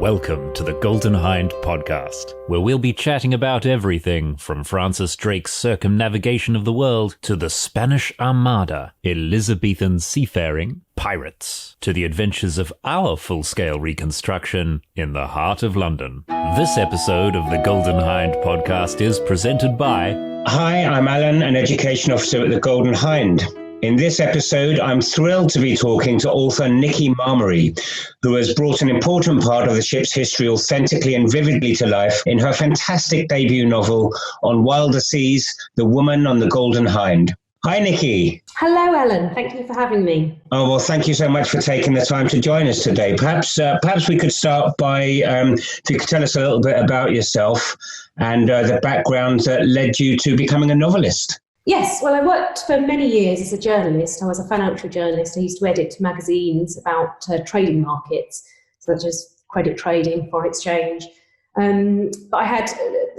Welcome to the Golden Hind podcast, where we'll be chatting about everything from Francis Drake's circumnavigation of the world to the Spanish Armada, Elizabethan seafaring, pirates, to the adventures of our full-scale reconstruction in the heart of London. This episode of the Golden Hind podcast is presented by... Hi, I'm Alan, an education officer at the Golden Hind. In this episode, I'm thrilled to be talking to author Nikki Marmery, who has brought an important part of the ship's history authentically and vividly to life in her fantastic debut novel, On Wilder Seas, The Woman on the Golden Hind. Hi, Nikki. Hello, Alan. Thank you for having me. Oh, well, thank you so much for taking the time to join us today. Perhaps we could start by, if you could tell us a little bit about yourself and the background that led you to becoming a novelist. Yes, well, I worked for many years as a journalist. I was a financial journalist. I used to edit magazines about trading markets, such as credit trading, foreign exchange. But I had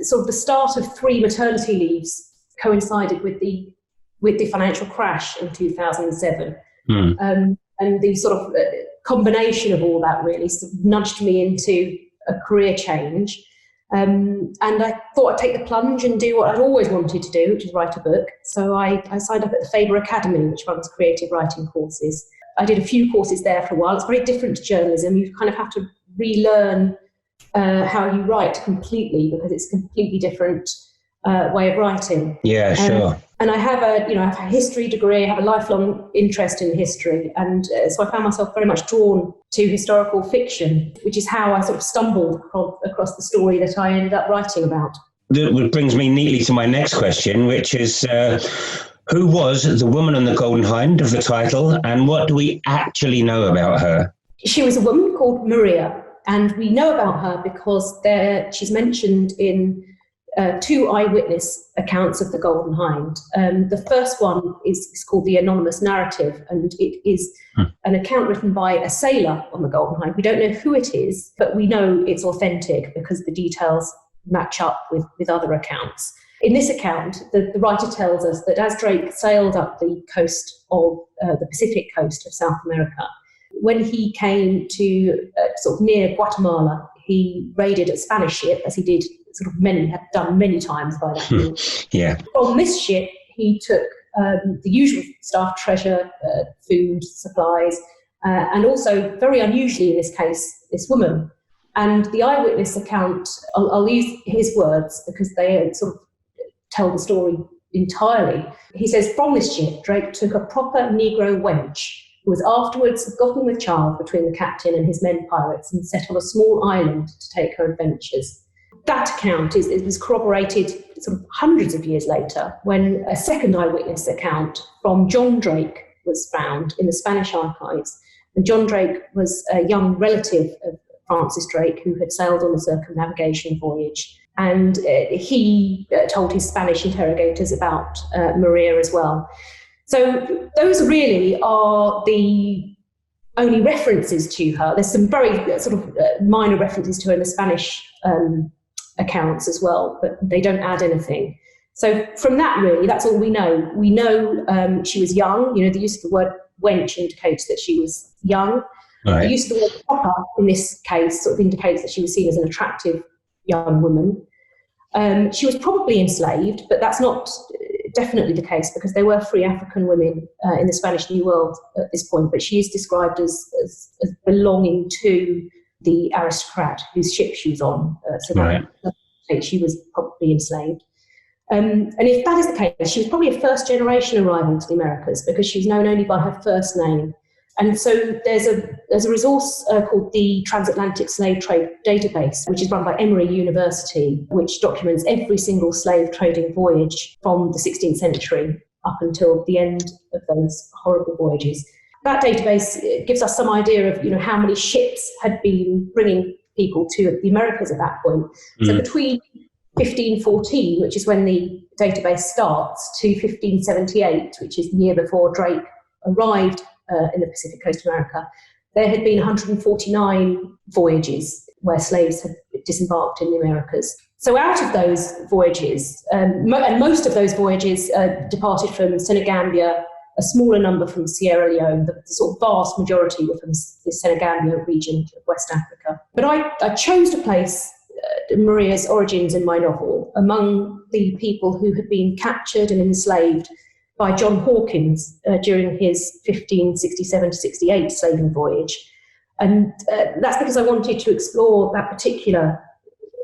sort of the start of 3 maternity leaves coincided with the financial crash in 2007. And the sort of combination of all that really sort of nudged me into a career change. And I thought I'd take the plunge and do what I'd always wanted to do, which is write a book. So I signed up at the Faber Academy, which runs creative writing courses. I did a few courses there for a while. It's very different to journalism. You kind of have to relearn how you write completely because it's a completely different way of writing. Yeah, sure. And I have a history degree. I have a lifelong interest in history, and so I found myself very much drawn to historical fiction, which is how I sort of stumbled across the story that I ended up writing about. That brings me neatly to my next question, which is who was the woman on the Golden Hind of the title, and what do we actually know about her? She was a woman called Maria, and we know about her because she's mentioned in 2 eyewitness accounts of the Golden Hind. The first one is called the Anonymous Narrative, and it is an account written by a sailor on the Golden Hind. We don't know who it is, but we know it's authentic because the details match up with other accounts. In this account, the writer tells us that as Drake sailed up the coast of the Pacific coast of South America, when he came to sort of near Guatemala, he raided a Spanish ship, as he did had done many times by that point. Yeah. From this ship, he took the usual staff treasure, food, supplies, and also, very unusually in this case, this woman. And the eyewitness account, I'll use his words because they sort of tell the story entirely. He says, from this ship, Drake took a proper Negro wench who was afterwards gotten with child between the captain and his men pirates and set on a small island to take her adventures. That account was corroborated sort of hundreds of years later when a second eyewitness account from John Drake was found in the Spanish archives. And John Drake was a young relative of Francis Drake who had sailed on the circumnavigation voyage. And he told his Spanish interrogators about Maria as well. So those really are the only references to her. There's some very sort of minor references to her in the Spanish accounts as well, but they don't add anything. So from that, really, that's all we know. We know she was young. The use of the word wench indicates that she was young. Right. The use of the word proper in this case sort of indicates that she was seen as an attractive young woman. She was probably enslaved, but that's not definitely the case because there were free African women in the Spanish New World at this point, but she is described as belonging to the aristocrat whose ship she was on. Right. She was probably enslaved. And if that is the case, she was probably a first-generation arrival to the Americas because she was known only by her first name. And so there's a resource called the Transatlantic Slave Trade Database, which is run by Emory University, which documents every single slave trading voyage from the 16th century up until the end of those horrible voyages. That database gives us some idea of how many ships had been bringing people to the Americas at that point. So between 1514, which is when the database starts, to 1578, which is the year before Drake arrived in the Pacific coast of America, there had been 149 voyages where slaves had disembarked in the Americas. So out of those voyages, and most of those voyages departed from Senegambia a smaller number from Sierra Leone. The sort of vast majority were from the Senegambia region of West Africa. But I chose to place Maria's origins in my novel among the people who had been captured and enslaved by John Hawkins during his 1567 to 68 slaving voyage. And that's because I wanted to explore that particular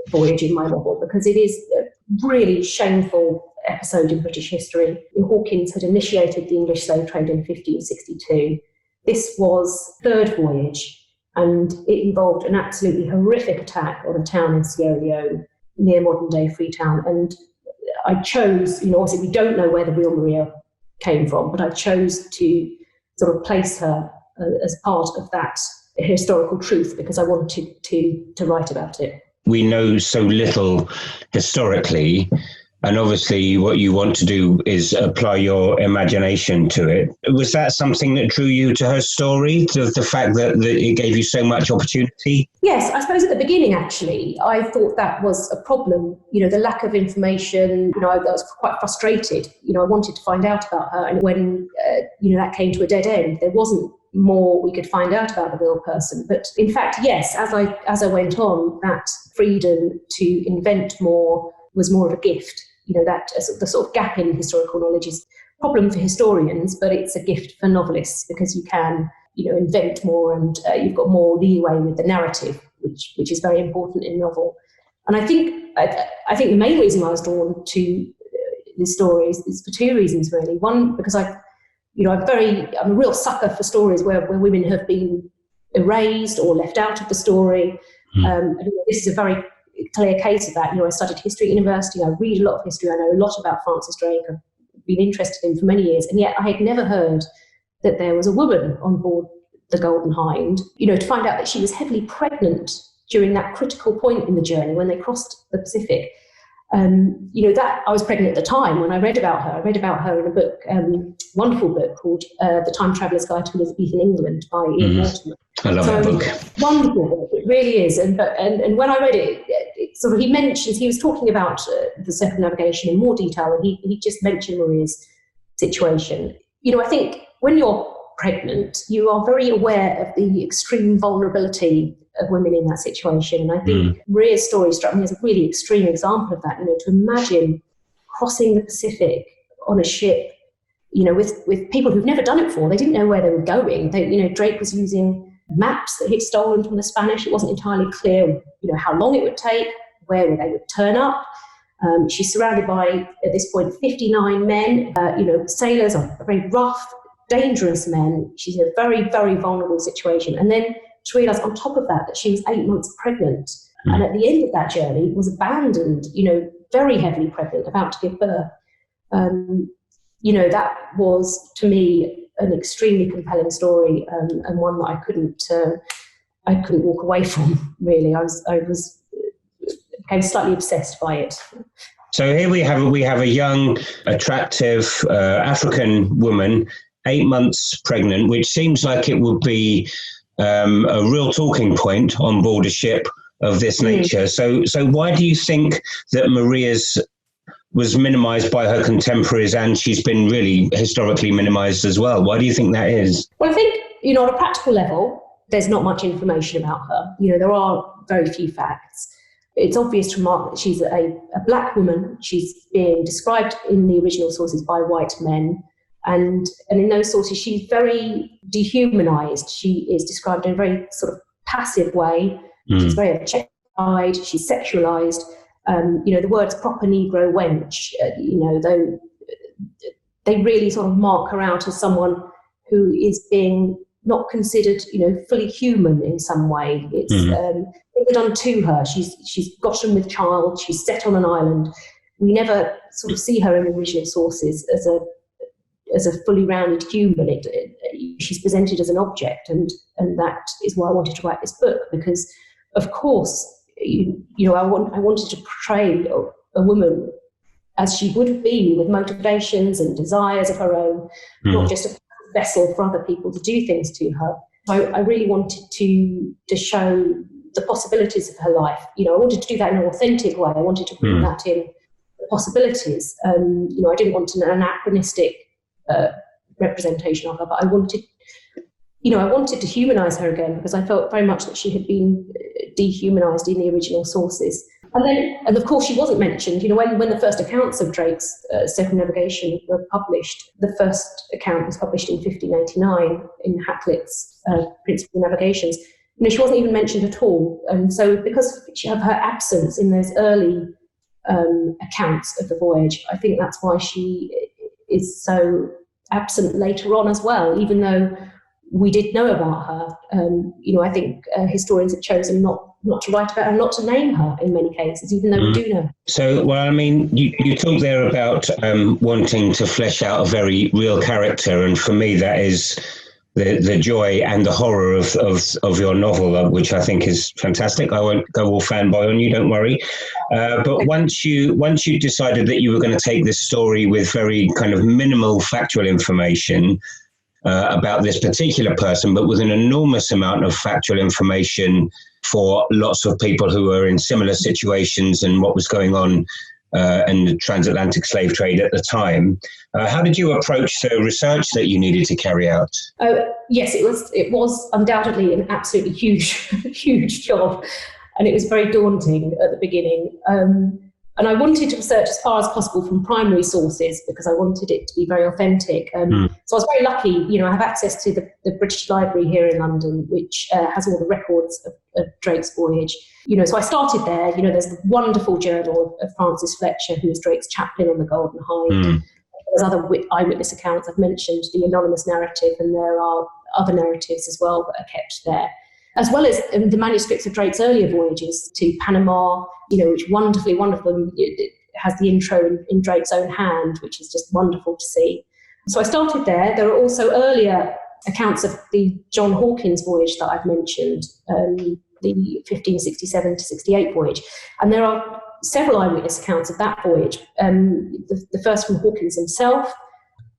voyage in my novel, because it is a really shameful episode in British history. Hawkins had initiated the English slave trade in 1562. This was the third voyage, and it involved an absolutely horrific attack on a town in Sierra Leone near modern-day Freetown. And I chose, obviously we don't know where the real Maria came from, but I chose to sort of place her as part of that historical truth because I wanted to write about it. We know so little historically, and obviously what you want to do is apply your imagination to it. Was that something that drew you to her story, to the fact that it gave you so much opportunity? Yes, I suppose at the beginning, actually, I thought that was a problem, the lack of information. I was quite frustrated. I wanted to find out about her, and when, that came to a dead end, there wasn't more we could find out about the real person. But in fact, yes, as I went on, that freedom to invent more was more of a gift. That the sort of gap in historical knowledge is a problem for historians, but it's a gift for novelists because you can, invent more, and you've got more leeway with the narrative, which is very important in a novel. And I think the main reason I was drawn to this story is for two reasons, really. One, because I'm a real sucker for stories where women have been erased or left out of the story. And this is a very clear case of that. I studied history at university. I read a lot of history. I know a lot about Frances Drake. I've been interested in for many years, and yet I had never heard that there was a woman on board the Golden Hind. To find out that she was heavily pregnant during that critical point in the journey when they crossed the Pacific. That I was pregnant at the time when I read about her. I read about her in a book, wonderful book called The Time Traveller's Guide to Elizabethan England by Ian Mortimer. I love that book. Wonderful book, it really is. And when I read it, he was talking about the circumnavigation in more detail, and he just mentioned Maria's situation. I think when you're pregnant, you are very aware of the extreme vulnerability of women in that situation. And I think Maria's story struck me as a really extreme example of that, to imagine crossing the Pacific on a ship, with people who've never done it before. They didn't know where they were going. Drake was using maps that he'd stolen from the Spanish. It wasn't entirely clear, how long it would take, where they would turn up. She's surrounded by, at this point, 59 men. Sailors are very rough, dangerous men. She's in a very, very vulnerable situation. And then to realise on top of that she was 8 months pregnant, and at the end of that journey was abandoned, very heavily pregnant, about to give birth. That was, to me, an extremely compelling story, and one that I couldn't walk away from, really. I became slightly obsessed by it. So here we have a young, attractive African woman, 8 months pregnant, which seems like it would be a real talking point on board a ship of this nature. So why do you think that Maria's was minimised by her contemporaries, and she's been really historically minimised as well? Why do you think that is? Well, I think, on a practical level, there's not much information about her. There are very few facts. It's obvious to remark that she's a black woman. She's being described in the original sources by white men. And in those sources, she's very dehumanized. She is described in a very sort of passive way. She's very objectified. She's sexualized. The words proper Negro wench, they really sort of mark her out as someone who is being not considered, fully human in some way. It's things done to her. She's gotten with child. She's set on an island. We never sort of see her in the original sources as a fully rounded human. She's presented as an object, and that is why I wanted to write this book, because, of course, I wanted to portray a woman as she would have been, with motivations and desires of her own, not just a vessel for other people to do things to her. I really wanted to show the possibilities of her life. I wanted to do that in an authentic way. I wanted to bring that in, the possibilities. I didn't want an anachronistic representation of her, but I wanted to humanise her again, because I felt very much that she had been dehumanised in the original sources. And of course, she wasn't mentioned. When the first accounts of Drake's circumnavigation were published, the first account was published in 1589 in Hakluyt's Principal Navigations. She wasn't even mentioned at all. And so because of her absence in those early accounts of the voyage, I think that's why she is so absent later on as well, even though we did know about her. I think historians have chosen not to write about her, not to name her in many cases, even though we do know. So, you talk there about wanting to flesh out a very real character, and for me that is the joy and the horror of your novel, which I think is fantastic. I won't go all fanboy on you, don't worry. But once you decided that you were going to take this story with very kind of minimal factual information about this particular person, but with an enormous amount of factual information for lots of people who were in similar situations and what was going on in the transatlantic slave trade at the time. How did you approach the research that you needed to carry out? Yes, it was undoubtedly an absolutely huge job, and it was very daunting at the beginning. And I wanted to research as far as possible from primary sources, because I wanted it to be very authentic. So I was very lucky, I have access to the British Library here in London, which has all the records of Drake's voyage. So I started there. There's the wonderful journal of Francis Fletcher, who was Drake's chaplain on the Golden Hind. There's other eyewitness accounts. I've mentioned the anonymous narrative, and there are other narratives as well that are kept there, as well as the manuscripts of Drake's earlier voyages to Panama, which wonderful. It has the intro in Drake's own hand, which is just wonderful to see. So I started there. There are also earlier accounts of the John Hawkins voyage that I've mentioned, the 1567 to 68 voyage. And there are several eyewitness accounts of that voyage. The first from Hawkins himself,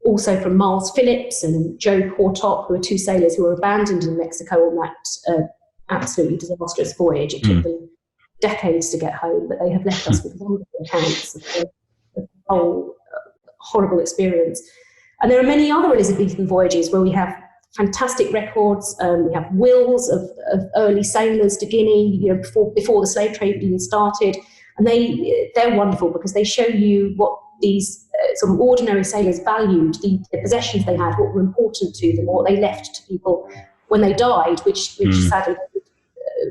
also from Miles Phillips and Joe Portop, who are two sailors who were abandoned in Mexico on that absolutely disastrous voyage. It took them decades to get home, but they have left us with wonderful accounts of the whole horrible experience. And there are many other Elizabethan voyages where we have fantastic records. We have wills of early sailors to Guinea, before the slave trade even started. And they're wonderful because they show you what these sort of ordinary sailors valued, the possessions they had, what were important to them, what they left to people when they died, which sadly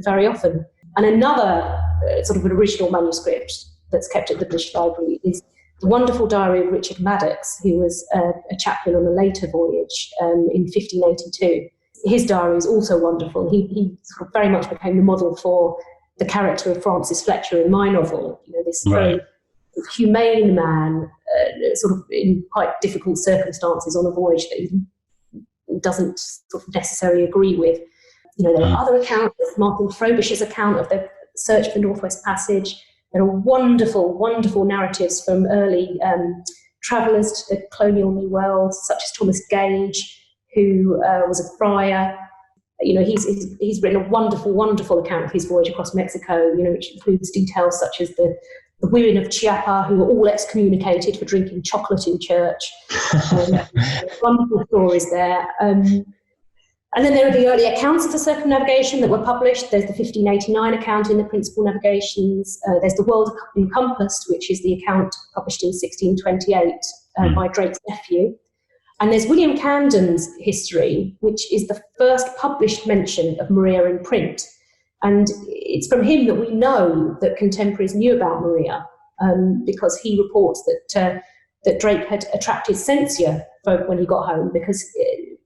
very often. And another sort of an original manuscript that's kept at the British Library is the wonderful diary of Richard Maddox, who was a chaplain on a later voyage in 1582. His diary is also wonderful. He sort of very much became the model for the character of Francis Fletcher in my novel. This very humane man, sort of in quite difficult circumstances on a voyage that he doesn't sort of necessarily agree with. There are other accounts, Martin Frobisher's account of the search for the Northwest Passage. There are wonderful, wonderful narratives from early travellers to the colonial New World, such as Thomas Gage, who was a friar. He's written a wonderful, wonderful account of his voyage across Mexico, which includes details such as the women of Chiapa who were all excommunicated for drinking chocolate in church. Wonderful stories there. And then there are the early accounts of the circumnavigation that were published. There's the 1589 account in the Principal Navigations. There's the World Encompassed, which is the account published in 1628 by Drake's nephew. And there's William Camden's history, which is the first published mention of Maria in print. And it's from him that we know that contemporaries knew about Maria, because he reports that Drake had attracted censure when he got home, because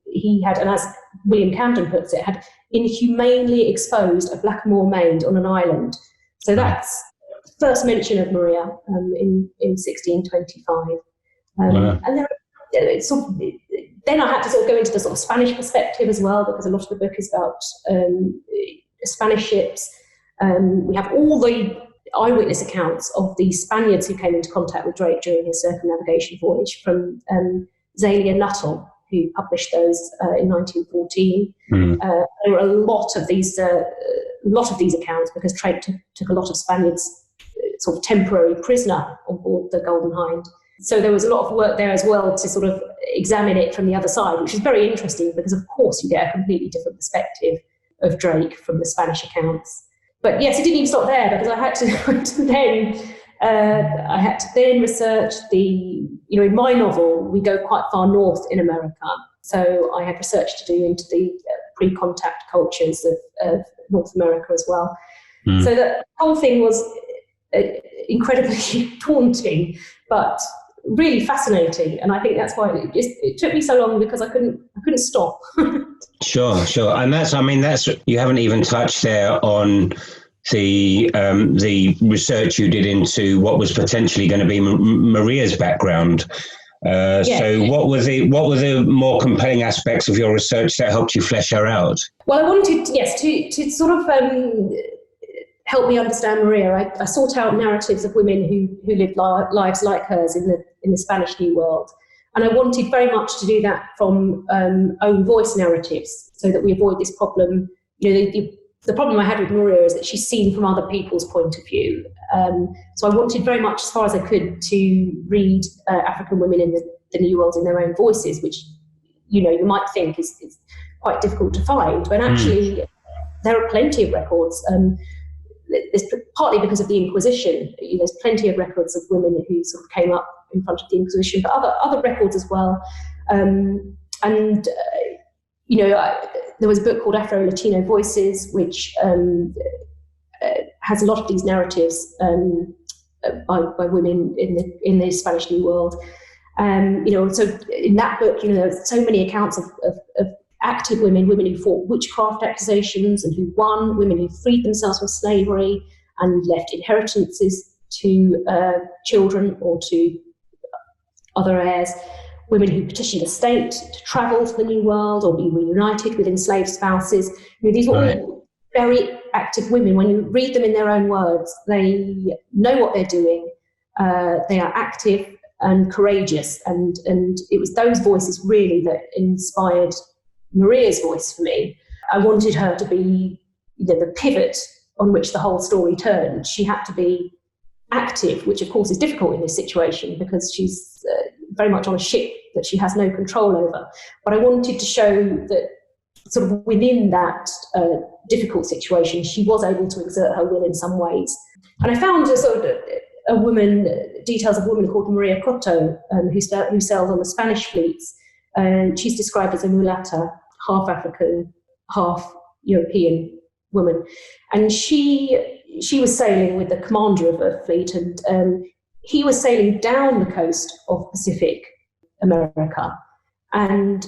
he had, and as William Camden puts it, had inhumanely exposed a blackamoor maid on an island. So that's the first mention of Maria in 1625. And then I had to sort of go into the sort of Spanish perspective as well, because a lot of the book is about Spanish ships. We have all the eyewitness accounts of the Spaniards who came into contact with Drake during his circumnavigation voyage from Zalia Nuttall, who published those in 1914. There were a lot of these accounts because Drake took a lot of Spaniards sort of temporary prisoner on board the Golden Hind. So there was a lot of work there as well to sort of examine it from the other side, which is very interesting because, of course, you get a completely different perspective of Drake from the Spanish accounts. But yes, it didn't even stop there because I had to then research in my novel, we go quite far north in America. So I had research to do into the pre-contact cultures of North America as well. So the whole thing was incredibly daunting, but really fascinating. And I think that's why it took me so long, because I couldn't stop. Sure. And that's you haven't even touched there on the research you did into what was potentially going to be Maria's background. So what were the more compelling aspects of your research that helped you flesh her out? Well, I wanted, to sort of help me understand Maria. I sought out narratives of women who lived lives like hers in the Spanish New World. And I wanted very much to do that from own voice narratives, so that we avoid this problem. The problem I had with Maria is that she's seen from other people's point of view. So I wanted very much, as far as I could, to read African women in the New World in their own voices, which, you might think is quite difficult to find. But actually, there are plenty of records. It's partly because of the Inquisition. There's plenty of records of women who sort of came up in front of the Inquisition, but other records as well. There was a book called Afro-Latino Voices, which has a lot of these narratives by women in the Spanish New World. So in that book, there were so many accounts of active women who fought witchcraft accusations and who won, women who freed themselves from slavery and left inheritances to children or to other heirs, women who petitioned the state to travel to the New World or be reunited with enslaved spouses. These were all very active women. When you read them in their own words, they know what they're doing. They are active and courageous. And it was those voices really that inspired Maria's voice for me. I wanted her to be the pivot on which the whole story turned. She had to be active, which of course is difficult in this situation because she's very much on a ship that she has no control over. But I wanted to show that sort of within that difficult situation, she was able to exert her will in some ways. And I found details of a woman called Maria Cocteau, who sailed on the Spanish fleets. And she's described as a mulatta, half African, half European woman. And she was sailing with the commander of her fleet, and he was sailing down the coast of Pacific America. And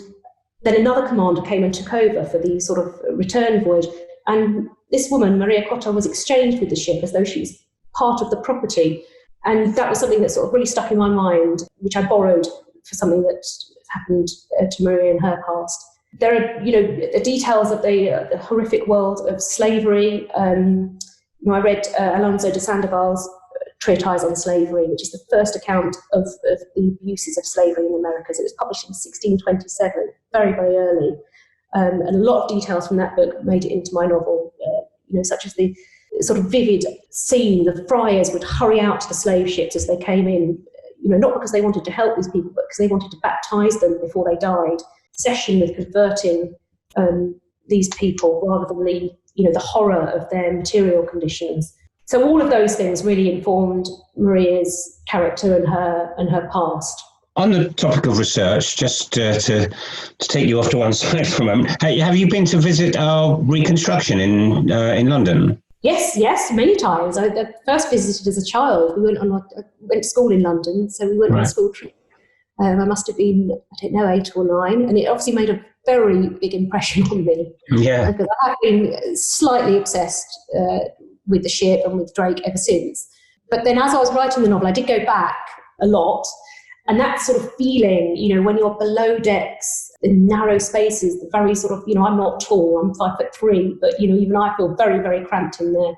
then another commander came and took over for the sort of return voyage. And this woman, Maria Cocteau, was exchanged with the ship as though she was part of the property. And that was something that sort of really stuck in my mind, which I borrowed for something that happened to Maria in her past. There are, the details of the horrific world of slavery. I read Alonso de Sandoval's treatise on slavery, which is the first account of the abuses of slavery in the Americas. It was published in 1627, very, very early. And a lot of details from that book made it into my novel, such as the sort of vivid scene. The friars would hurry out to the slave ships as they came in, not because they wanted to help these people, but because they wanted to baptize them before they died. Obsession with converting these people rather than the horror of their material conditions. So all of those things really informed Maria's character and her past. On the topic of research, just to take you off to one side for a moment, have you been to visit our reconstruction in London? Yes, many times. I first visited as a child. I went to school in London, so we went on a school trip. I must have been, 8 or 9, and it obviously made a very big impression on me. Yeah, because I have been slightly obsessed with the ship and with Drake ever since. But then, as I was writing the novel, I did go back a lot, and that sort of feeling, when you're below decks in narrow spaces, the very sort of, I'm not tall, I'm 5'3", but even I feel very, very cramped in there,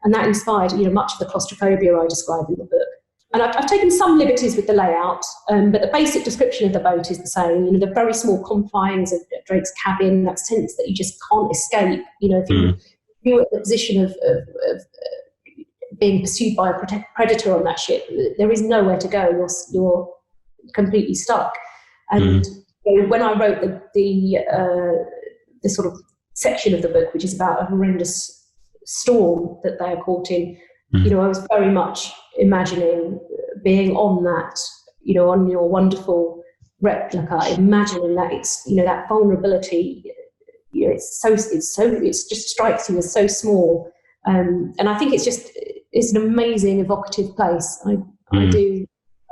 and that inspired, much of the claustrophobia I describe in the book. And I've taken some liberties with the layout, but the basic description of the boat is the same. The very small confines of Drake's cabin, that sense that you just can't escape. If you're in the position of being pursued by a predator on that ship, there is nowhere to go. You're completely stuck. And when I wrote the sort of section of the book, which is about a horrendous storm that they are caught in, I was very much imagining being on that, on your wonderful replica, imagining that it's, that vulnerability, it just strikes you as so small. And I think it's an amazing, evocative place.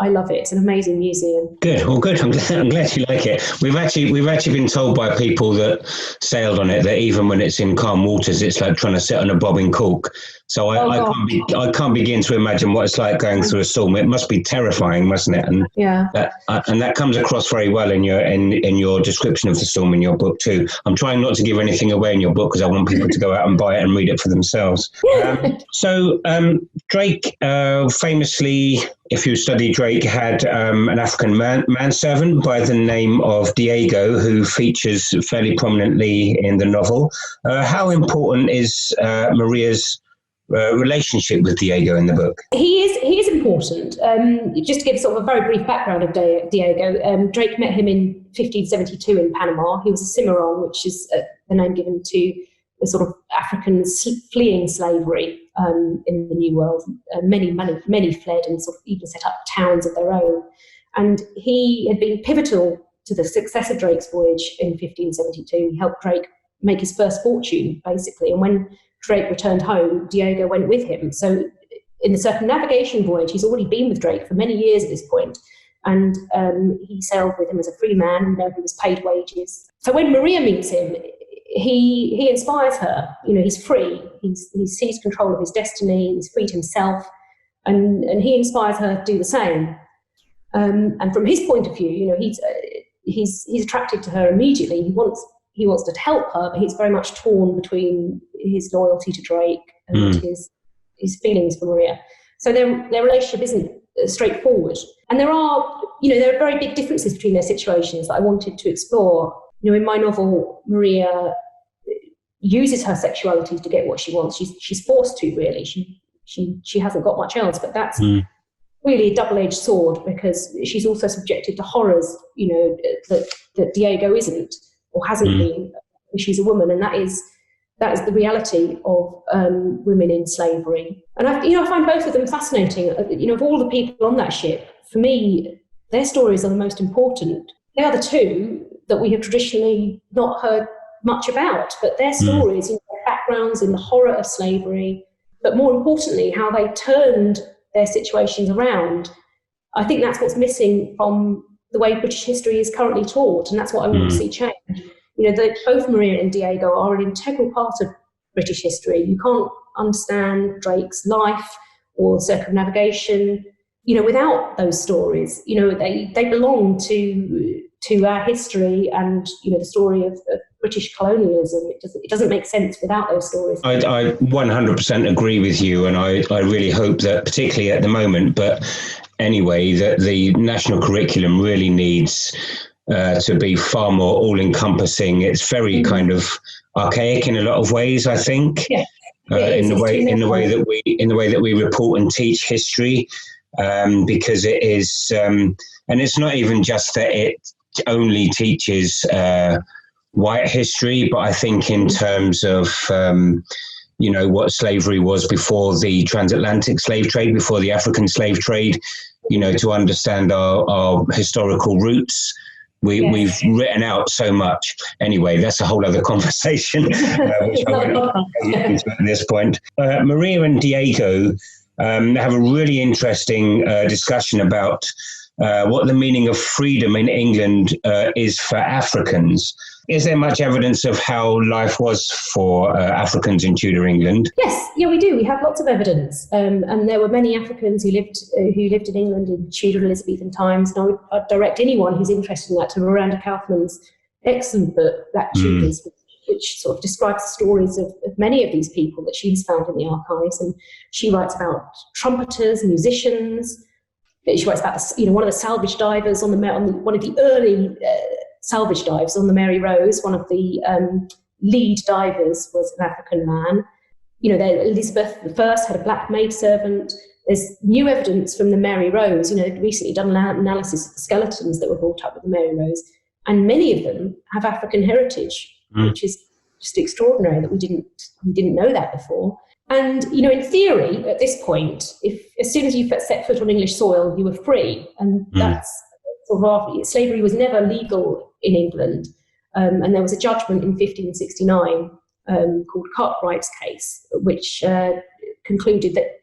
I love it. It's an amazing museum. Good. Well, good. I'm glad you like it. We've actually been told by people that sailed on it that even when it's in calm waters, it's like trying to sit on a bobbing cork. So I can't begin to imagine what it's like going through a storm. It must be terrifying, mustn't it? And that comes across very well in your description of the storm in your book too. I'm trying not to give anything away in your book because I want people to go out and buy it and read it for themselves. So Drake famously, if you study Drake, had an African manservant by the name of Diego, who features fairly prominently in the novel. How important is Maria's relationship with Diego in the book? He is important. Just to give sort of a very brief background of Diego, Drake met him in 1572 in Panama. He was a Cimarron, which is the name given to the sort of Africans fleeing slavery in the New World. Many fled and sort of even set up towns of their own. And he had been pivotal to the success of Drake's voyage in 1572. He helped Drake make his first fortune, basically. And when Drake returned home, Diego went with him. So in the circumnavigation voyage, he's already been with Drake for many years at this point. And he sailed with him as a free man. He was paid wages. So when Maria meets him, he inspires her. He's free. He seized control of his destiny. He's freed himself, and he inspires her to do the same. And from his point of view, he's attracted to her immediately. He wants to help her, but he's very much torn between his loyalty to Drake and his feelings for Maria. So their relationship isn't straightforward, and there are very big differences between their situations that I wanted to explore. In my novel, Maria uses her sexuality to get what she wants. She's forced to, really. She hasn't got much else, but that's really a double-edged sword, because she's also subjected to horrors, that Diego isn't or hasn't been. She's a woman, and that is the reality of women in slavery. And I find both of them fascinating. Of all the people on that ship, for me, their stories are the most important. They are the two that we have traditionally not heard much about, but their stories, their backgrounds in the horror of slavery, but more importantly, how they turned their situations around. I think that's what's missing from the way British history is currently taught, and that's what I want to see change. Both Maria and Diego are an integral part of British history. You can't understand Drake's life or circumnavigation, without those stories. They belong to our history and the story of British colonialism. It doesn't make sense without those stories. I 100% agree with you, and I really hope that, particularly at the moment, but anyway, that the national curriculum really needs to be far more all-encompassing. It's very kind of archaic in a lot of ways, I think. Yeah. In the way that we report and teach history, because it is, and it's not even just that it only teaches white history, but I think in terms of what slavery was before the transatlantic slave trade, before the African slave trade, to understand our historical roots. We've written out so much. Anyway, that's a whole other conversation, which I won't get into at this point. Maria and Diego have a really interesting discussion about what the meaning of freedom in England is for Africans. Is there much evidence of how life was for Africans in Tudor England? Yes, we do. We have lots of evidence, and there were many Africans who lived in England in Tudor and Elizabethan times. And I'd direct anyone who's interested in that to Miranda Kaufman's excellent book, Black Tudors, which sort of describes the stories of many of these people that she's found in the archives. And she writes about trumpeters, musicians. She writes about one of the salvage divers on one of the early salvage dives on the Mary Rose. One of the lead divers was an African man. Elizabeth I had a black maidservant. There's new evidence from the Mary Rose. Recently done an analysis of the skeletons that were brought up with the Mary Rose, and many of them have African heritage, which is just extraordinary that we didn't know that before. And in theory, at this point, if as soon as you set foot on English soil, you were free, and that's sort of slavery was never legal in England, and there was a judgment in 1569 called Cartwright's case, which concluded that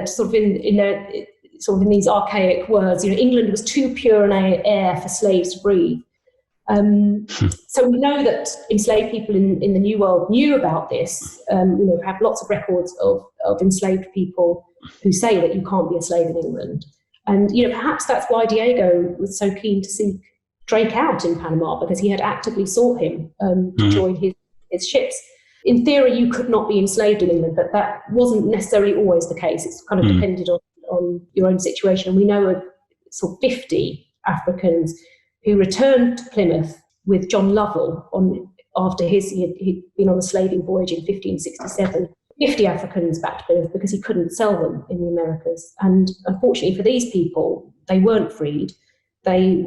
sort of in these archaic words, England was too pure an air for slaves to breathe. So we know that enslaved people in the New World knew about this. Have lots of records of enslaved people who say that you can't be a slave in England. And perhaps that's why Diego was so keen to seek Drake out in Panama, because he had actively sought him to join his ships. In theory, you could not be enslaved in England, but that wasn't necessarily always the case. It's kind of depended on your own situation. And we know of sort of 50 Africans who returned to Plymouth with John Lovell after he'd been on a slaving voyage in 1567. 50 Africans back to Plymouth because he couldn't sell them in the Americas. And unfortunately for these people, they weren't freed. They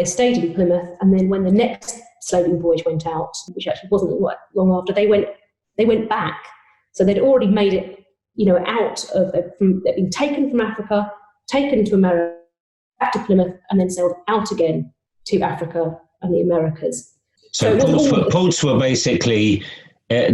stayed in Plymouth, and then when the next slaving voyage went out, which actually wasn't long after, they went back. So they'd already made it, they'd been taken from Africa, taken to America, back to Plymouth, and then sailed out again to Africa and the Americas. So ports were basically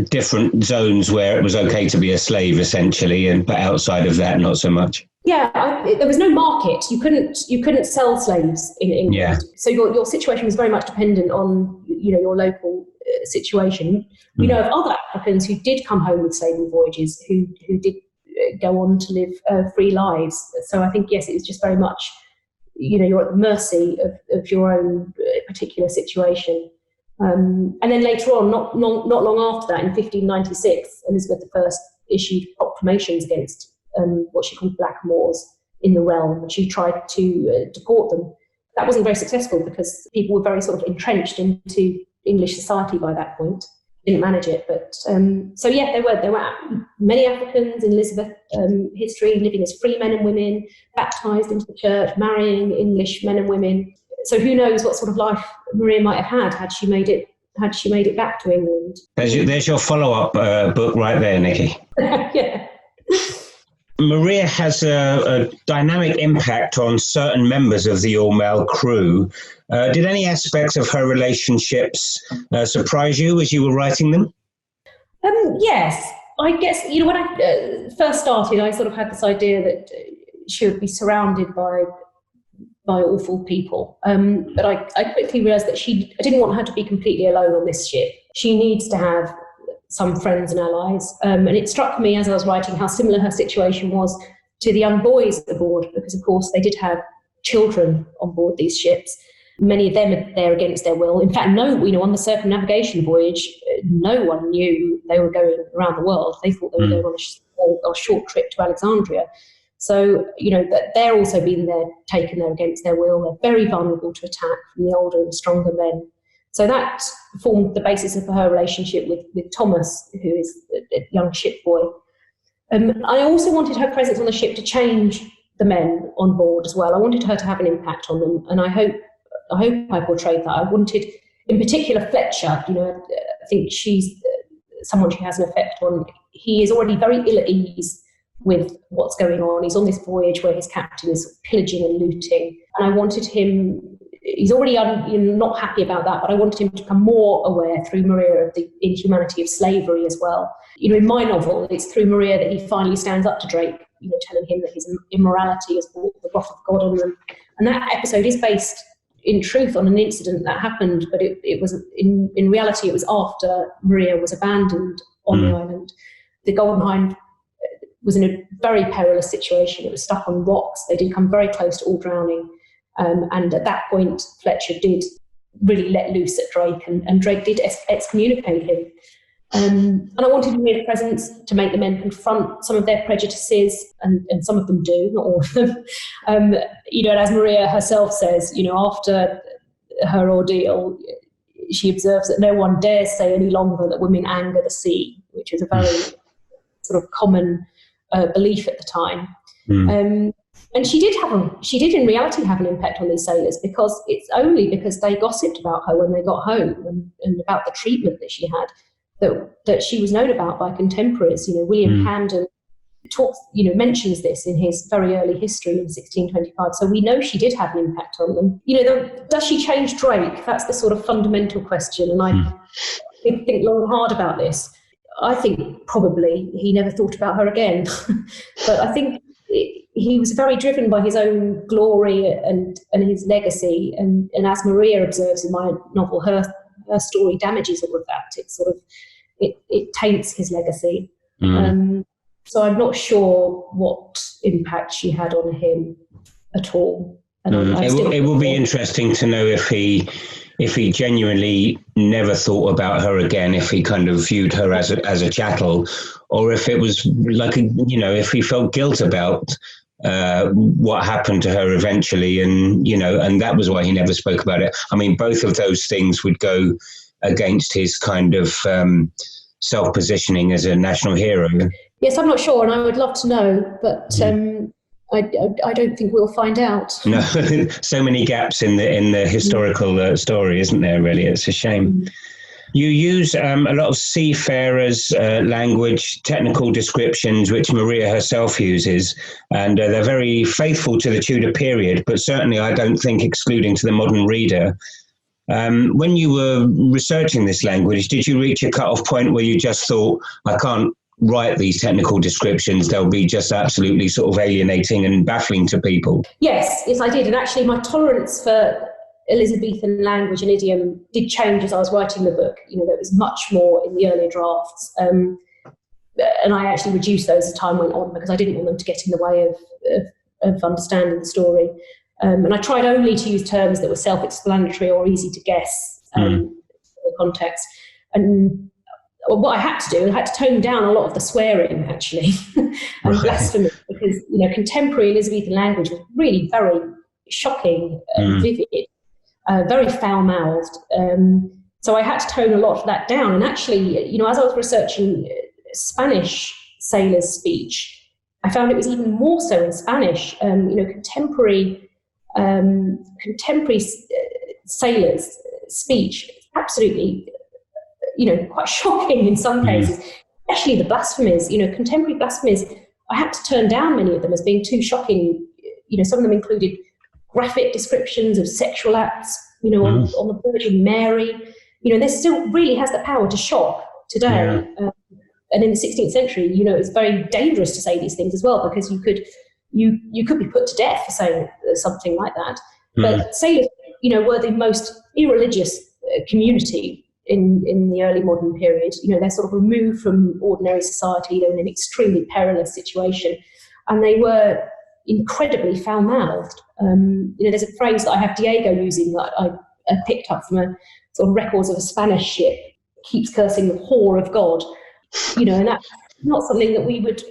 different zones where it was okay to be a slave, essentially, but outside of that, not so much. Yeah, there was no market. You couldn't sell slaves in England. Yeah. So your situation was very much dependent on your local situation. We know of other Africans who did come home with slaving voyages, who did go on to live free lives. So I think, yes, it was just very much, you're at the mercy of your own particular situation. And then later on, not long after that, in 1596, Elizabeth I issued proclamations against what she called blackamoors in the realm, and she tried to deport them. That wasn't very successful because people were very sort of entrenched into English society by that point. Didn't manage it, but so yeah, there were many Africans in Elizabeth history living as free men and women, baptised into the church, marrying English men and women. So who knows what sort of life Maria might have had she made it back to England. There's your follow-up book right there, Nikki. Yeah. Maria has a dynamic impact on certain members of the all-male crew. Did any aspects of her relationships surprise you as you were writing them? Yes. I guess, when I first started, I sort of had this idea that she would be surrounded by awful people. But I quickly realised that I didn't want her to be completely alone on this ship. She needs to have some friends and allies. And it struck me as I was writing how similar her situation was to the young boys aboard, because, of course, they did have children on board these ships. Many of them are there against their will. In fact, on the circumnavigation voyage, no one knew they were going around the world. They thought they were going on a short trip to Alexandria. So, that they're also being taken there against their will. They're very vulnerable to attack from the older and stronger men. So that formed the basis of her relationship with Thomas, who is a young ship boy. I also wanted her presence on the ship to change the men on board as well. I wanted her to have an impact on them, and I hope I portrayed that. I wanted, in particular, Fletcher. I think she's someone she has an effect on. He is already very ill at ease with what's going on. He's on this voyage where his captain is pillaging and looting, and I wanted him. He's already not happy about that, but I wanted him to become more aware through Maria of the inhumanity of slavery as well. In my novel, it's through Maria that he finally stands up to Drake, telling him that his immorality has brought the wrath of God on them. And that episode is based, in truth, on an incident that happened, but it was in reality it was after Maria was abandoned on the island. The Golden Hind was in a very perilous situation. It was stuck on rocks. They did come very close to all drowning. And at that point, Fletcher did really let loose at Drake, and Drake did excommunicate him. And I wanted Maria's presence to make the men confront some of their prejudices, and some of them do, not all of them. And as Maria herself says, after her ordeal, she observes that no one dares say any longer that women anger the sea, which is a very sort of common belief at the time. And she did in reality have an impact on these sailors, because it's only because they gossiped about her when they got home and about the treatment that she had that she was known about by contemporaries. William Hamden mentions this in his very early history in 1625. So we know she did have an impact on them. Does she change Drake? That's the sort of fundamental question. And I think long and hard about this. I think probably he never thought about her again. But I think he was very driven by his own glory and his legacy. And as Maria observes in my novel, her story damages all of that. It taints his legacy. So I'm not sure what impact she had on him at all. And it will be interesting to know if he genuinely never thought about her again, if he kind of viewed her as a chattel, or if it was like if he felt guilt about what happened to her eventually, and that was why he never spoke about it. I mean, both of those things would go against his kind of self-positioning as a national hero. Yes, I'm not sure, and I would love to know, but I don't think we'll find out. No, so many gaps in the historical story, isn't there? Really, it's a shame. You use a lot of seafarers' language, technical descriptions, which Maria herself uses, and they're very faithful to the Tudor period, but certainly I don't think excluding to the modern reader. When you were researching this language, did you reach a cut-off point where you just thought, I can't write these technical descriptions, they'll be just absolutely sort of alienating and baffling to people? Yes, I did. And actually my tolerance for Elizabethan language and idiom did change as I was writing the book. There was much more in the earlier drafts. And I actually reduced those as time went on because I didn't want them to get in the way of understanding the story. And I tried only to use terms that were self-explanatory or easy to guess the context. And what I had to do, I had to tone down a lot of the swearing, actually, and blasphemy, because contemporary Elizabethan language was really very shocking and vivid, very foul-mouthed. So I had to tone a lot of that down. And actually, as I was researching Spanish sailors' speech, I found it was even more so in Spanish. Contemporary sailors' speech, absolutely, quite shocking in some cases, especially the blasphemies. Contemporary blasphemies, I had to turn down many of them as being too shocking. Some of them included graphic descriptions of sexual acts, on the Virgin Mary. This still really has the power to shock today. Yeah. And in the 16th century, it's very dangerous to say these things as well, because you could be put to death for saying something like that. But sailors, were the most irreligious community in the early modern period. They're sort of removed from ordinary society. They're in an extremely perilous situation, and they were incredibly foul-mouthed. There's a phrase that I have Diego using that I picked up from a sort of records of a Spanish ship, keeps cursing the whore of God. And that's not something that we would,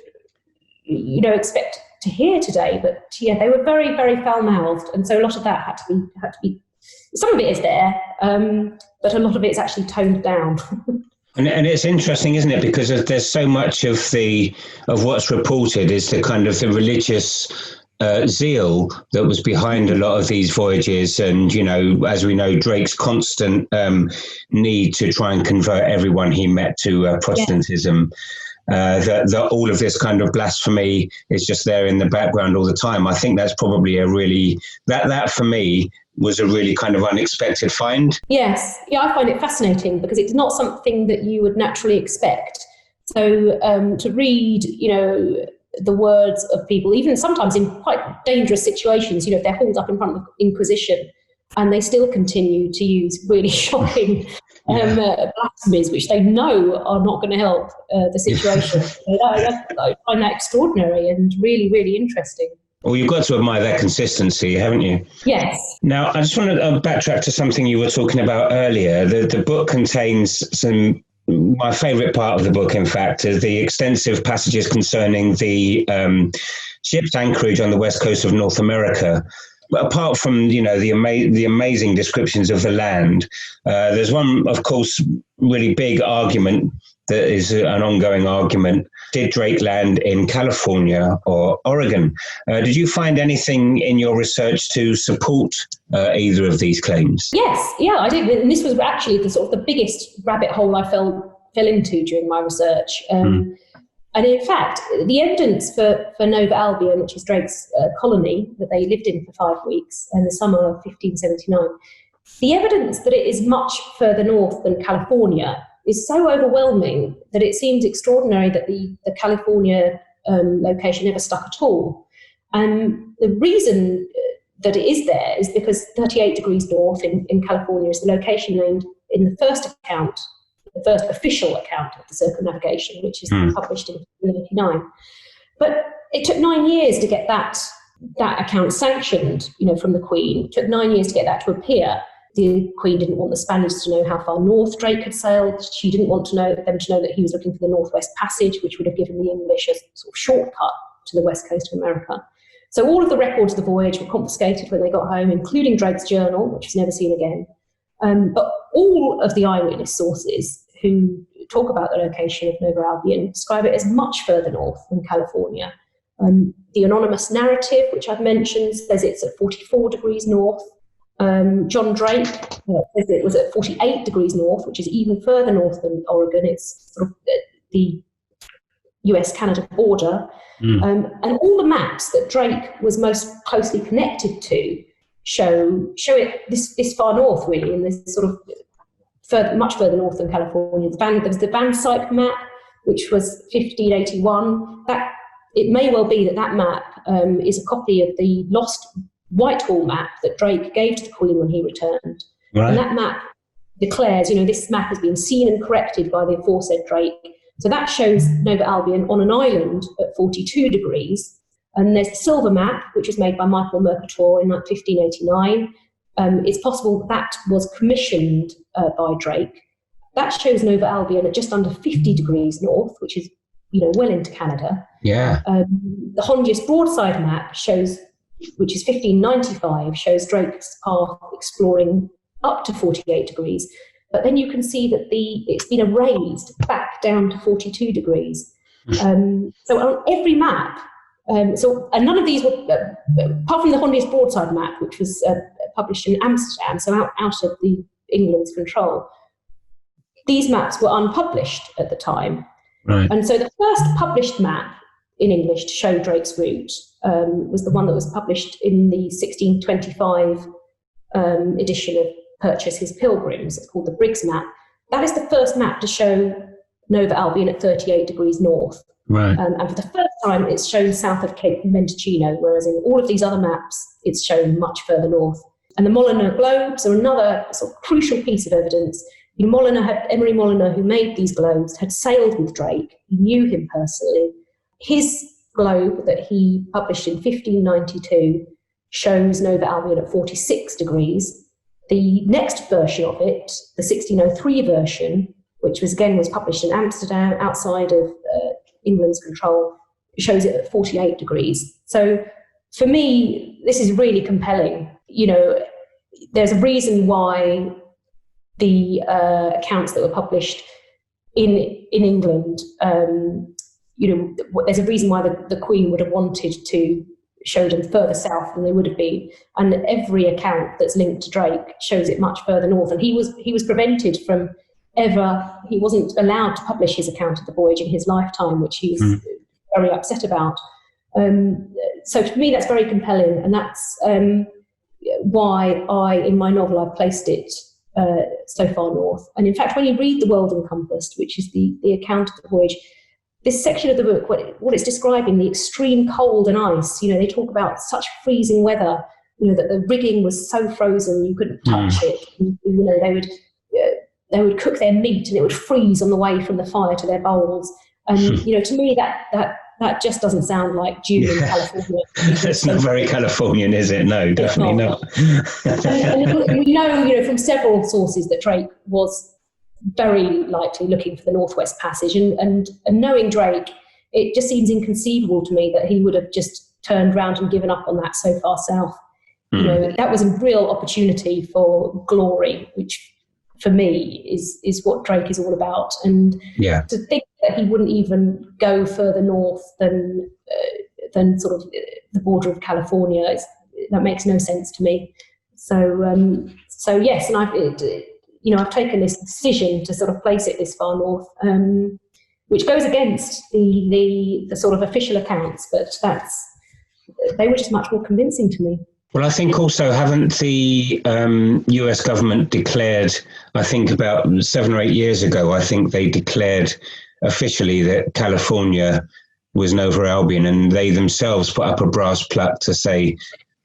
expect to hear today. But yeah, they were very, very foul-mouthed, and so a lot of that had to be. Some of it is there, but a lot of it is actually toned down. And it's interesting, isn't it? Because there's so much of what's reported is the kind of the religious zeal that was behind a lot of these voyages, and as we know, Drake's constant need to try and convert everyone he met to Protestantism. That all of this kind of blasphemy is just there in the background all the time. I think that's probably that for me was a really kind of unexpected find. Yes, I find it fascinating because it's not something that you would naturally expect. So to read, the words of people, even sometimes in quite dangerous situations, if they're hauled up in front of Inquisition and they still continue to use really shocking blasphemies, which they know are not going to help the situation. I find that extraordinary and really, really interesting. Well, you've got to admire that consistency, haven't you? Yes. Now, I just want to backtrack to something you were talking about earlier. The book contains my favourite part of the book, in fact, is the extensive passages concerning the ship's anchorage on the west coast of North America. apart from, the amazing descriptions of the land, there's one, of course, really big argument that is an ongoing argument. Did Drake land in California or Oregon? Did you find anything in your research to support either of these claims? Yes, yeah, I did. And this was actually the biggest rabbit hole I fell into during my research. And in fact, the evidence for Nova Albion, which is Drake's colony that they lived in for 5 weeks in the summer of 1579, the evidence that it is much further north than California is so overwhelming that it seems extraordinary that the California location never stuck at all. And the reason that it is there is because 38 degrees north in California is the location named in the first account, the first official account of the circumnavigation, which is published in 1589. But it took 9 years to get that account sanctioned, from the Queen. It took 9 years to get that to appear. The Queen didn't want the Spaniards to know how far north Drake had sailed. She didn't want them to know that he was looking for the Northwest Passage, which would have given the English a sort of shortcut to the west coast of America. So all of the records of the voyage were confiscated when they got home, including Drake's journal, which was never seen again. But all of the eyewitness sources who talk about the location of Nova Albion describe it as much further north than California. The anonymous narrative, which I've mentioned, says it's at 44 degrees north. John Drake says it was at 48 degrees north, which is even further north than Oregon. It's sort of the US-Canada border. And all the maps that Drake was most closely connected to show it this far north, really, in this sort of much further north than California. There was the Van Slyke map, which was 1581. It may well be that map is a copy of the lost Whitehall map that Drake gave to the Queen when he returned. Right. And that map declares, this map has been seen and corrected by the aforesaid Drake. So that shows Nova Albion on an island at 42 degrees. And there's the silver map, which was made by Michael Mercator in 1589. It's possible that was commissioned by Drake. That shows Nova Albion at just under 50 degrees north, which is, well into Canada. Yeah. The Hondius broadside map which is 1595, shows Drake's path exploring up to 48 degrees. But then you can see that it's been erased back down to 42 degrees. So on every map, and none of these were, apart from the Hondius broadside map, which was published in Amsterdam, so out of England's control, these maps were unpublished at the time. Right. And so the first published map in English to show Drake's route was the one that was published in the 1625 edition of Purchas His Pilgrims. It's called the Briggs Map. That is the first map to show Nova Albion at 38 degrees north. Right. And for the first time, it's shown south of Cape Mendocino, whereas in all of these other maps, it's shown much further north. And the Molyneux globes are another sort of crucial piece of evidence. Emery Molyneux, who made these globes, had sailed with Drake. He knew him personally. His globe that he published in 1592 shows Nova Albion at 46 degrees. The next version of it, the 1603 version, which was published in Amsterdam outside of England's control, shows it at 48 degrees. So for me, this is really compelling. There's a reason why the accounts that were published in England, there's a reason why the Queen would have wanted to show them further south than they would have been. And every account that's linked to Drake shows it much further north. And he was prevented from he wasn't allowed to publish his account of the voyage in his lifetime, which he was very upset about. So to me, that's very compelling. And that's why in my novel, I've placed it so far north. And in fact, when you read The World Encompassed, which is the account of the voyage, this section of the book, what it's describing, the extreme cold and ice, they talk about such freezing weather, that the rigging was so frozen you couldn't touch it. They would cook their meat and it would freeze on the way from the fire to their bowls. And, to me, that just doesn't sound like June in California. It's not very Californian, is it? No, definitely not. And we know, from several sources that Drake was very likely looking for the Northwest Passage. And knowing Drake, it just seems inconceivable to me that he would have just turned around and given up on that so far south. You know, that was a real opportunity for glory, which for me is what Drake is all about. And to think that he wouldn't even go further north than sort of the border of California, that makes no sense to me. So yes, and I've taken this decision to sort of place it this far north, which goes against the sort of official accounts, but they were just much more convincing to me. Well, I think also, haven't the US government declared, I think about 7 or 8 years ago, I think they declared officially that California was Nova Albion, and they themselves put up a brass plaque to say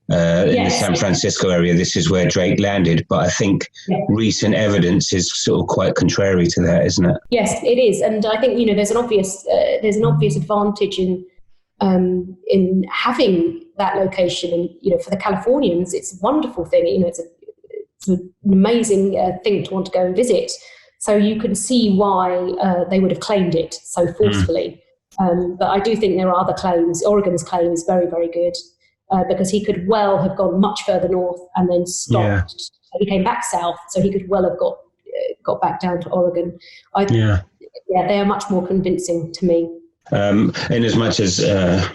in the San Francisco area, this is where Drake landed. But I think recent evidence is sort of quite contrary to that, isn't it? Yes, it is. And I think, there's an obvious advantage in having that location. And, for the Californians, it's a wonderful thing. It's an amazing thing to want to go and visit. So you can see why they would have claimed it so forcefully. But I do think there are other claims. Oregon's claim is very, very good because he could well have gone much further north and then stopped. Yeah. He came back south, so he could well have got back down to Oregon. They are much more convincing to me. In as much as I've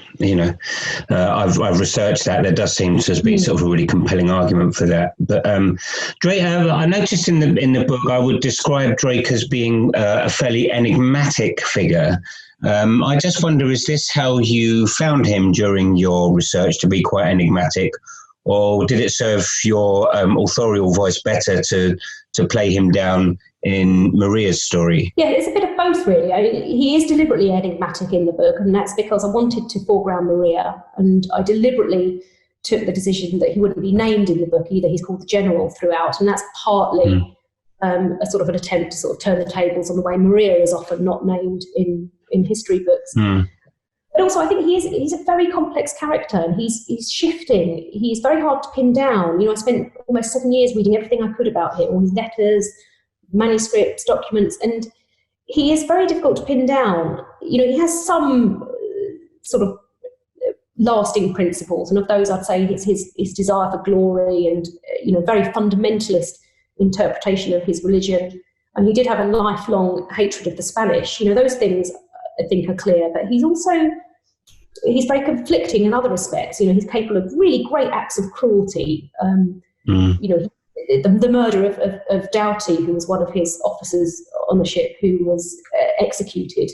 researched that, there does seem to be sort of a really compelling argument for that. But Drake, I noticed in the book, I would describe Drake as being a fairly enigmatic figure. I just wonder, is this how you found him during your research, to be quite enigmatic, or did it serve your authorial voice better to play him down in Maria's story? Yeah, it's a bit of both, really. He is deliberately enigmatic in the book, and that's because I wanted to foreground Maria, and I deliberately took the decision that he wouldn't be named in the book either. He's called the General throughout, and that's partly a sort of an attempt to sort of turn the tables on the way Maria is often not named in history books. But also, I think he's a very complex character, and he's shifting. He's very hard to pin down. I spent almost 7 years reading everything I could about him, all his letters, manuscripts, documents, and he is very difficult to pin down. He has some sort of lasting principles, and of those I'd say it's his desire for glory and very fundamentalist interpretation of his religion. And he did have a lifelong hatred of the Spanish. Those things I think are clear, but he's very conflicting in other respects. He's capable of really great acts of cruelty. The murder of Doughty, who was one of his officers on the ship, who was executed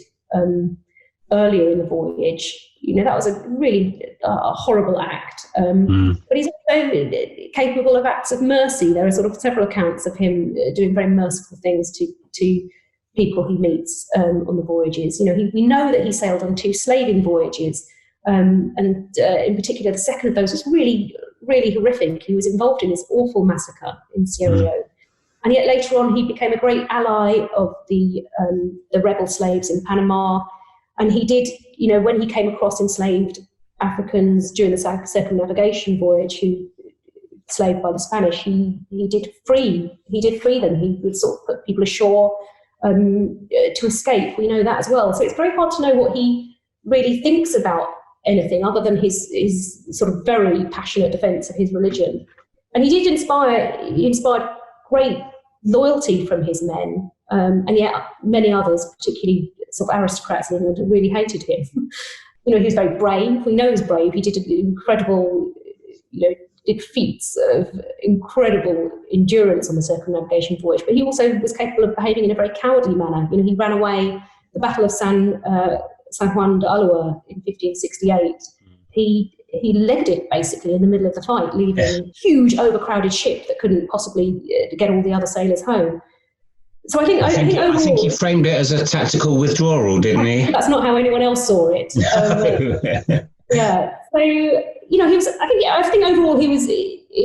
earlier in the voyage. That was a really horrible act. But he's also capable of acts of mercy. There are sort of several accounts of him doing very merciful things to people he meets on the voyages. We know that he sailed on 2 slaving voyages, and in particular, the second of those was really, really horrific. He was involved in this awful massacre in Sierra Leone. And yet later on, he became a great ally of the rebel slaves in Panama. And he did, when he came across enslaved Africans during the circumnavigation voyage who enslaved by the Spanish, he did free them. He would sort of put people ashore to escape. We know that as well. So it's very hard to know what he really thinks about anything other than his sort of very passionate defense of his religion. And he did inspired great loyalty from his men, and yet many others, particularly sort of aristocrats in England, really hated him. He was very brave. We know he was brave. He did incredible, did feats of incredible endurance on the circumnavigation voyage, but he also was capable of behaving in a very cowardly manner. He ran away the Battle of San Juan de Ulua in 1568. He legged it basically in the middle of the fight, leaving a huge overcrowded ship that couldn't possibly get all the other sailors home. So I think overall, I think he framed it as a tactical withdrawal, didn't he? That's not how anyone else saw it. Yeah. So he was. I think overall he was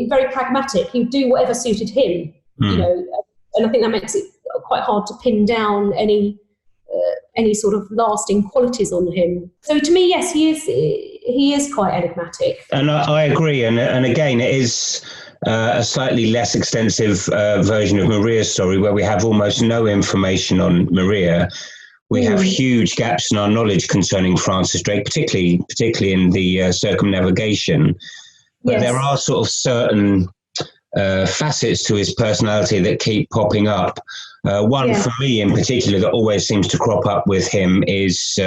very pragmatic. He'd do whatever suited him. And I think that makes it quite hard to pin down any sort of lasting qualities on him. So to me, yes, he is quite enigmatic. And I agree. And again, it is a slightly less extensive version of Maria's story, where we have almost no information on Maria. We have huge gaps in our knowledge concerning Francis Drake, particularly in the circumnavigation. But there are sort of certain facets to his personality that keep popping up. One for me in particular that always seems to crop up with him is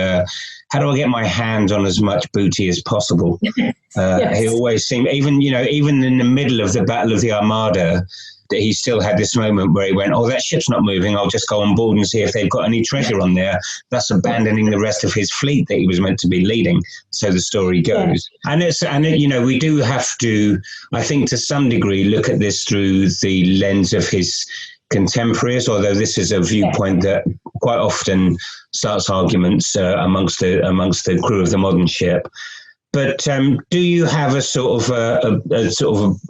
how do I get my hands on as much booty as possible? He always seemed, even in the middle of the Battle of the Armada, that he still had this moment where he went, oh, that ship's not moving, I'll just go on board and see if they've got any treasure on there, thus abandoning the rest of his fleet that he was meant to be leading. So the story goes. And we do have to, I think to some degree, look at this through the lens of his contemporaries, although this is a viewpoint that quite often starts arguments amongst the crew of the modern ship. But do you have a sort of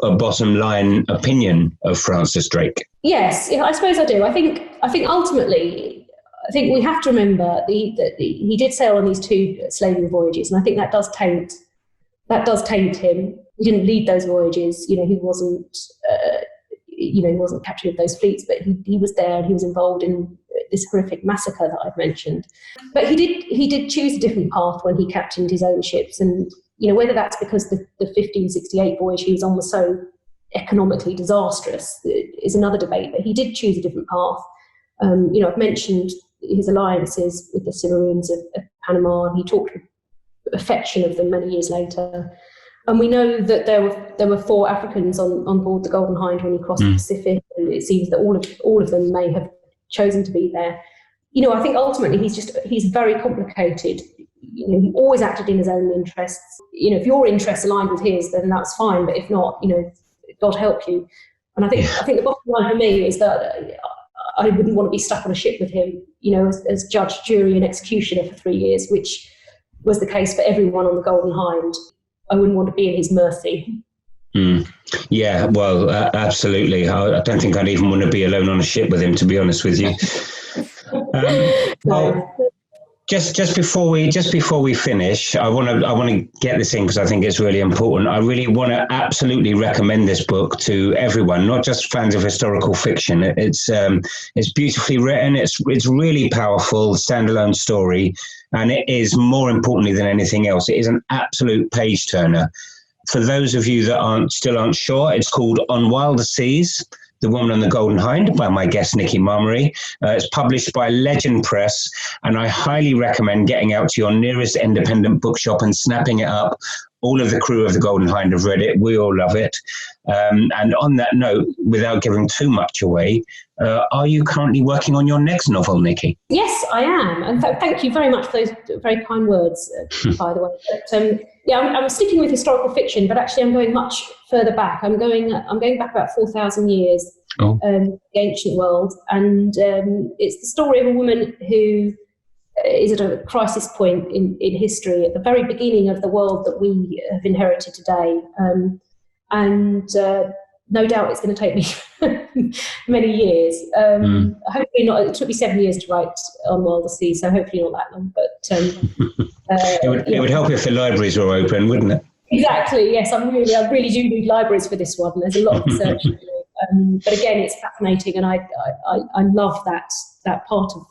a bottom line opinion of Francis Drake? Yes, I suppose I do. I think ultimately, we have to remember that he did sail on these 2 slaving voyages, and I think that does taint him. He didn't lead those voyages. He wasn't captured with those fleets, but he was there and he was involved in this horrific massacre that I've mentioned. But he did choose a different path when he captained his own ships, and whether that's because the 1568 voyage he was on was so economically disastrous is another debate. But he did choose a different path. I've mentioned his alliances with the Cimarroons of Panama, and he talked with affection of them many years later. And we know that there were 4 Africans on board the Golden Hind when he crossed the Pacific, and it seems that all of them may have chosen to be there. I think ultimately he's very complicated. He always acted in his own interests. If your interests aligned with his, then that's fine. But if not, God help you. And I think the bottom line for me is that I wouldn't want to be stuck on a ship with him, as judge, jury, and executioner for 3 years, which was the case for everyone on the Golden Hind. I wouldn't want to be in his mercy. Yeah, well, absolutely. I don't think I'd even want to be alone on a ship with him, to be honest with you. Well, just before we finish, I want to get this in because I think it's really important. I really want to absolutely recommend this book to everyone, not just fans of historical fiction. It's beautifully written. It's really powerful, standalone story, and it is, more importantly than anything else, it is an absolute page turner. For those of you that still aren't sure, it's called On Wilder Seas, The Woman on the Golden Hind, by my guest, Nikki Marmery. It's published by Legend Press, and I highly recommend getting out to your nearest independent bookshop and snapping it up. All of the crew of the Golden Hind have read it. We all love it. And on that note, without giving too much away, are you currently working on your next novel, Nikki? Yes, I am. And thank you very much for those very kind words, by the way. But, I'm sticking with historical fiction, but actually I'm going much further back. I'm going back about 4,000 years, the ancient world. And it's the story of a woman who is at a crisis point in history, at the very beginning of the world that we have inherited today. No doubt it's going to take me many years. Hopefully not. It took me 7 years to write On Wilder Seas, so hopefully not that long. But it would help if the libraries were open, wouldn't it? Exactly. Yes, I really do need libraries for this one. There's a lot of research to do. But again, it's fascinating, and I love that part of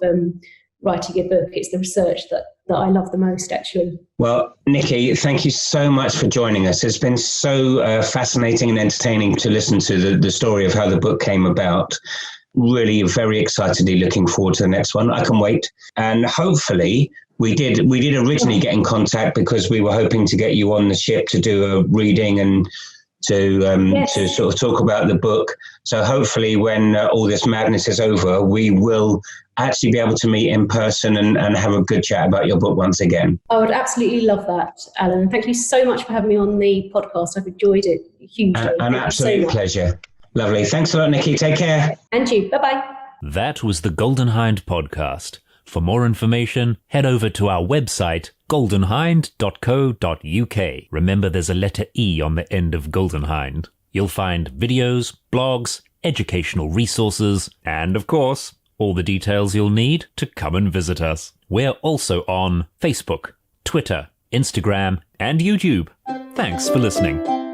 writing a book. It's the research that I love the most, actually. Well, Nikki, thank you so much for joining us. It's been so fascinating and entertaining to listen to the story of how the book came about. Really very excitedly looking forward to the next one. I can wait. And hopefully we did originally get in contact because we were hoping to get you on the ship to do a reading and to sort of talk about the book. So hopefully when all this madness is over, we will actually be able to meet in person and have a good chat about your book once again. I would absolutely love that, Alan. Thank you so much for having me on the podcast. I've enjoyed it hugely. An absolute pleasure. Lovely. Thanks a lot, Nikki. Take care. And you. Bye-bye. That was the Golden Hind podcast. For more information, head over to our website, goldenhind.co.uk. Remember, there's a letter E on the end of Golden Hind. You'll find videos, blogs, educational resources, and, of course, all the details you'll need to come and visit us. We're also on Facebook, Twitter, Instagram, and YouTube. Thanks for listening.